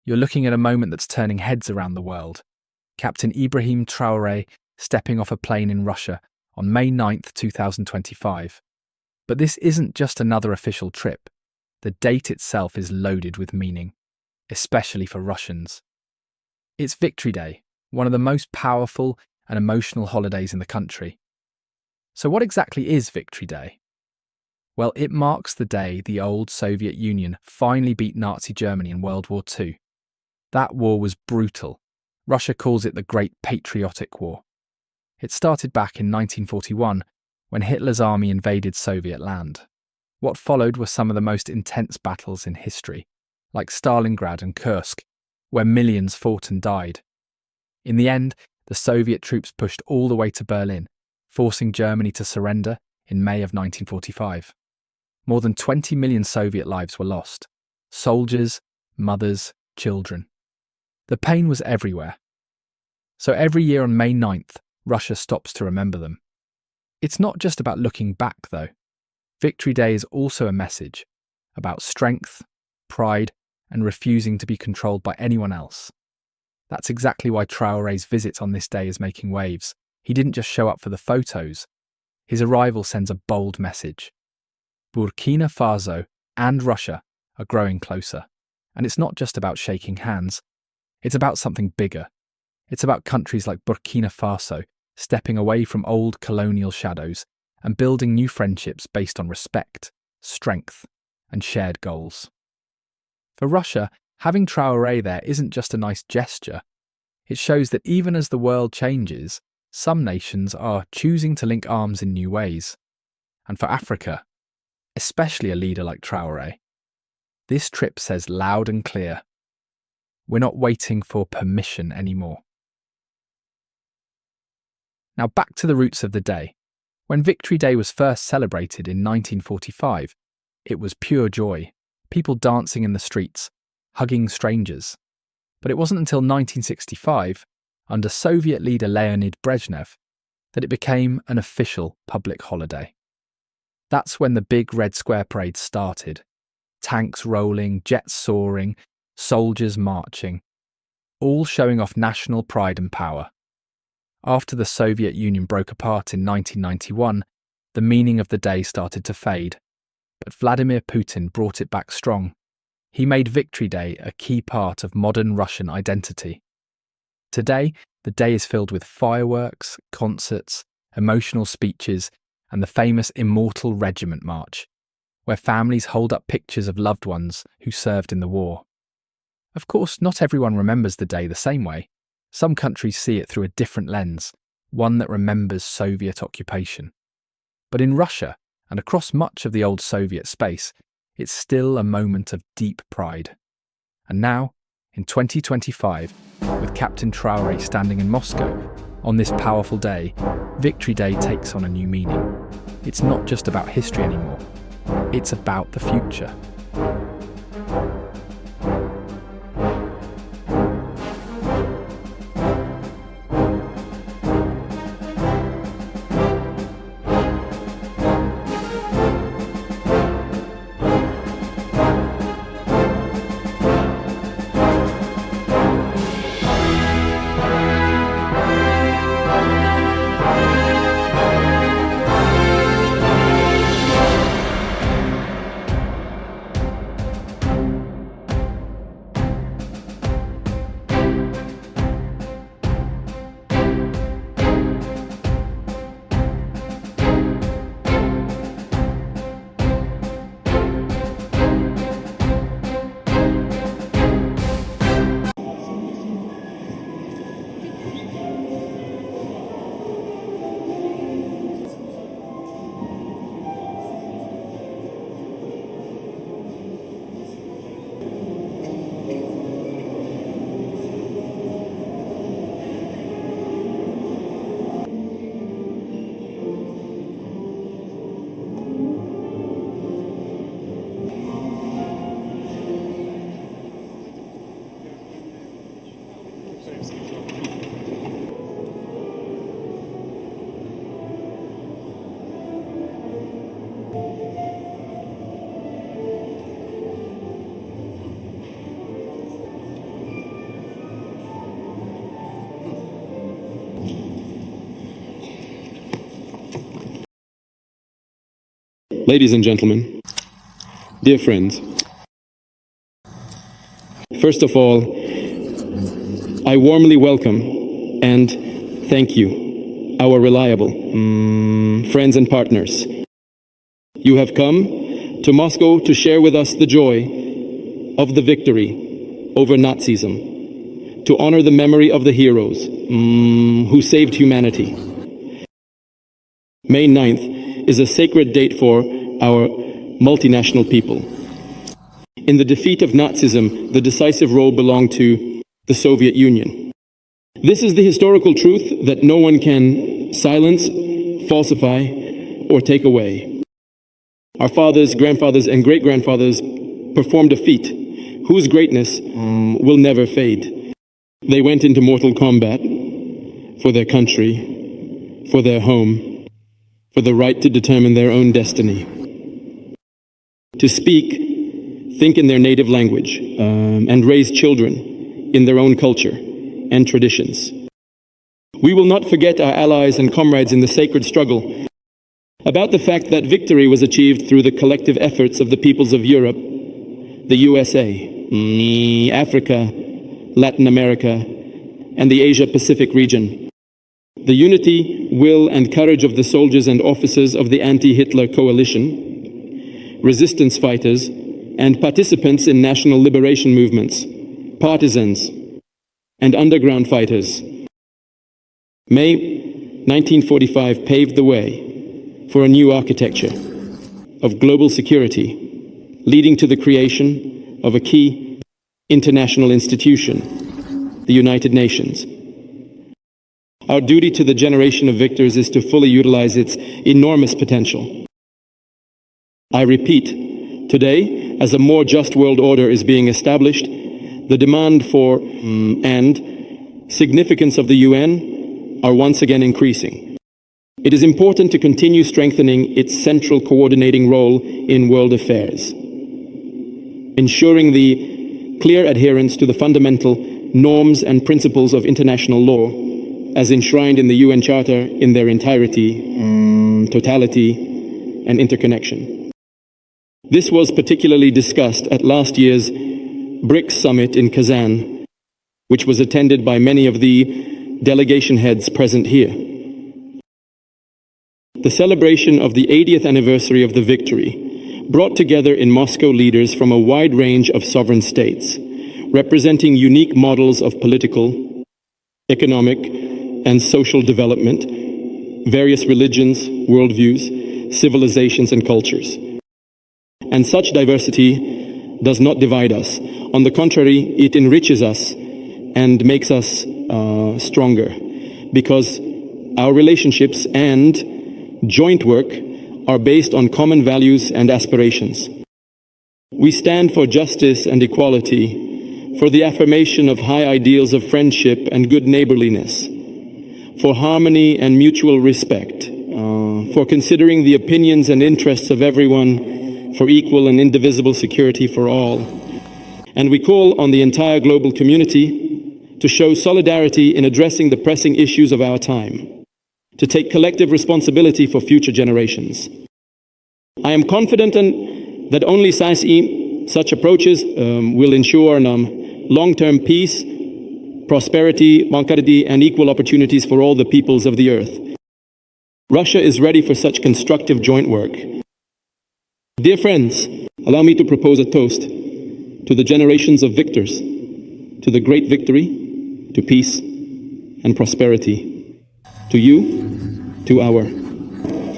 You're looking at a moment that's turning heads around the world. Captain Ibrahim Traoré stepping off a plane in Russia on May 9th, 2025. But this isn't just another official trip. The date itself is loaded with meaning, especially for Russians. It's Victory Day, one of the most powerful and emotional holidays in the country. So what exactly is Victory Day? Well, it marks the day the old Soviet Union finally beat Nazi Germany in World War II. That war was brutal. Russia calls it the Great Patriotic War. It started back in 1941 when Hitler's army invaded Soviet land. What followed were some of the most intense battles in history, like Stalingrad and Kursk, where millions fought and died. In the end, the Soviet troops pushed all the way to Berlin, forcing Germany to surrender in May of 1945. More than 20 million Soviet lives were lost. Soldiers, mothers, children. The pain was everywhere. So every year on May 9th, Russia stops to remember them. It's not just about looking back, though. Victory Day is also a message about strength, pride, and refusing to be controlled by anyone else. That's exactly why Traoré's visit on this day is making waves. He didn't just show up for the photos. His arrival sends a bold message. Burkina Faso and Russia are growing closer. And it's not just about shaking hands. It's about something bigger. It's about countries like Burkina Faso stepping away from old colonial shadows and building new friendships based on respect, strength, and shared goals. For Russia, having Traoré there isn't just a nice gesture. It shows that even as the world changes, some nations are choosing to link arms in new ways. And for Africa, especially a leader like Traoré, this trip says loud and clear, we're not waiting for permission anymore. Now back to the roots of the day. When Victory Day was first celebrated in 1945, it was pure joy, people dancing in the streets, hugging strangers. But it wasn't until 1965, under Soviet leader Leonid Brezhnev, that it became an official public holiday. That's when the big Red Square parade started. Tanks rolling, jets soaring, soldiers marching, all showing off national pride and power. After the Soviet Union broke apart in 1991, the meaning of the day started to fade. But Vladimir Putin brought it back strong. He made Victory Day a key part of modern Russian identity. Today, the day is filled with fireworks, concerts, emotional speeches, and the famous Immortal Regiment March, where families hold up pictures of loved ones who served in the war. Of course, not everyone remembers the day the same way. Some countries see it through a different lens, one that remembers Soviet occupation. But in Russia, and across much of the old Soviet space, it's still a moment of deep pride. And now, in 2025, with Captain Traoré standing in Moscow, on this powerful day, Victory Day takes on a new meaning. It's not just about history anymore, it's about the future. Ladies and gentlemen, dear friends, first of all, I warmly welcome and thank you, our reliable friends and partners. You have come to Moscow to share with us the joy of the victory over Nazism, to honor the memory of the heroes who saved humanity. May 9th is a sacred date for our multinational people. In the defeat of Nazism, the decisive role belonged to the Soviet Union. This is the historical truth that no one can silence, falsify, or take away. Our fathers, grandfathers, and great-grandfathers performed a feat whose greatness will never fade. They went into mortal combat for their country, for their home, for the right to determine their own destiny. To speak, think in their native language, and raise children in their own culture and traditions. We will not forget our allies and comrades in the sacred struggle about the fact that victory was achieved through the collective efforts of the peoples of Europe, the USA, Africa, Latin America, and the Asia-Pacific region. The unity, will, and courage of the soldiers and officers of the anti-Hitler coalition, resistance fighters, and participants in national liberation movements, partisans, and underground fighters. May 1945 paved the way for a new architecture of global security, leading to the creation of a key international institution, the United Nations. Our duty to the generation of victors is to fully utilize its enormous potential. I repeat, today, as a more just world order is being established, the demand for and significance of the UN are once again increasing. It is important to continue strengthening its central coordinating role in world affairs, ensuring the clear adherence to the fundamental norms and principles of international law as enshrined in the UN Charter in their entirety, totality, and interconnection. This was particularly discussed at last year's BRICS summit in Kazan, which was attended by many of the delegation heads present here. The celebration of the 80th anniversary of the victory brought together in Moscow leaders from a wide range of sovereign states, representing unique models of political, economic, and social development, various religions, worldviews, civilizations, and cultures. And such diversity does not divide us. On the contrary, it enriches us and makes us stronger, because our relationships and joint work are based on common values and aspirations. We stand for justice and equality, for the affirmation of high ideals of friendship and good neighborliness, for harmony and mutual respect, for considering the opinions and interests of everyone, for equal and indivisible security for all. And we call on the entire global community to show solidarity in addressing the pressing issues of our time, to take collective responsibility for future generations. I am confident that only such approaches will ensure long-term peace, prosperity, and equal opportunities for all the peoples of the earth. Russia is ready for such constructive joint work. Dear friends, allow me to propose a toast to the generations of victors, to the great victory, to peace and prosperity, to you, to our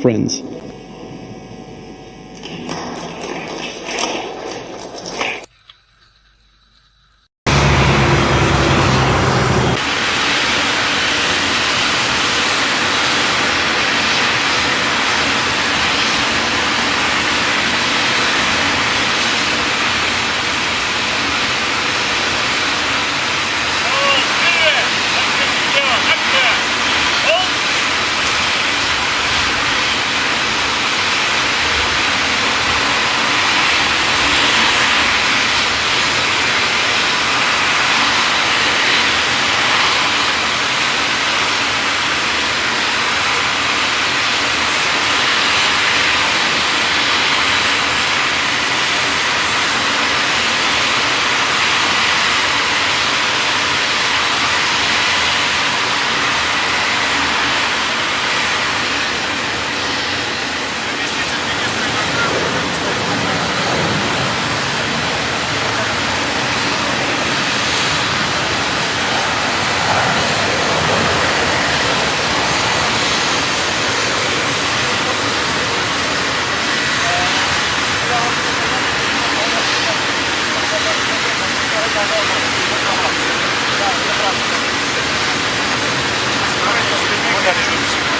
friends. Старайтесь,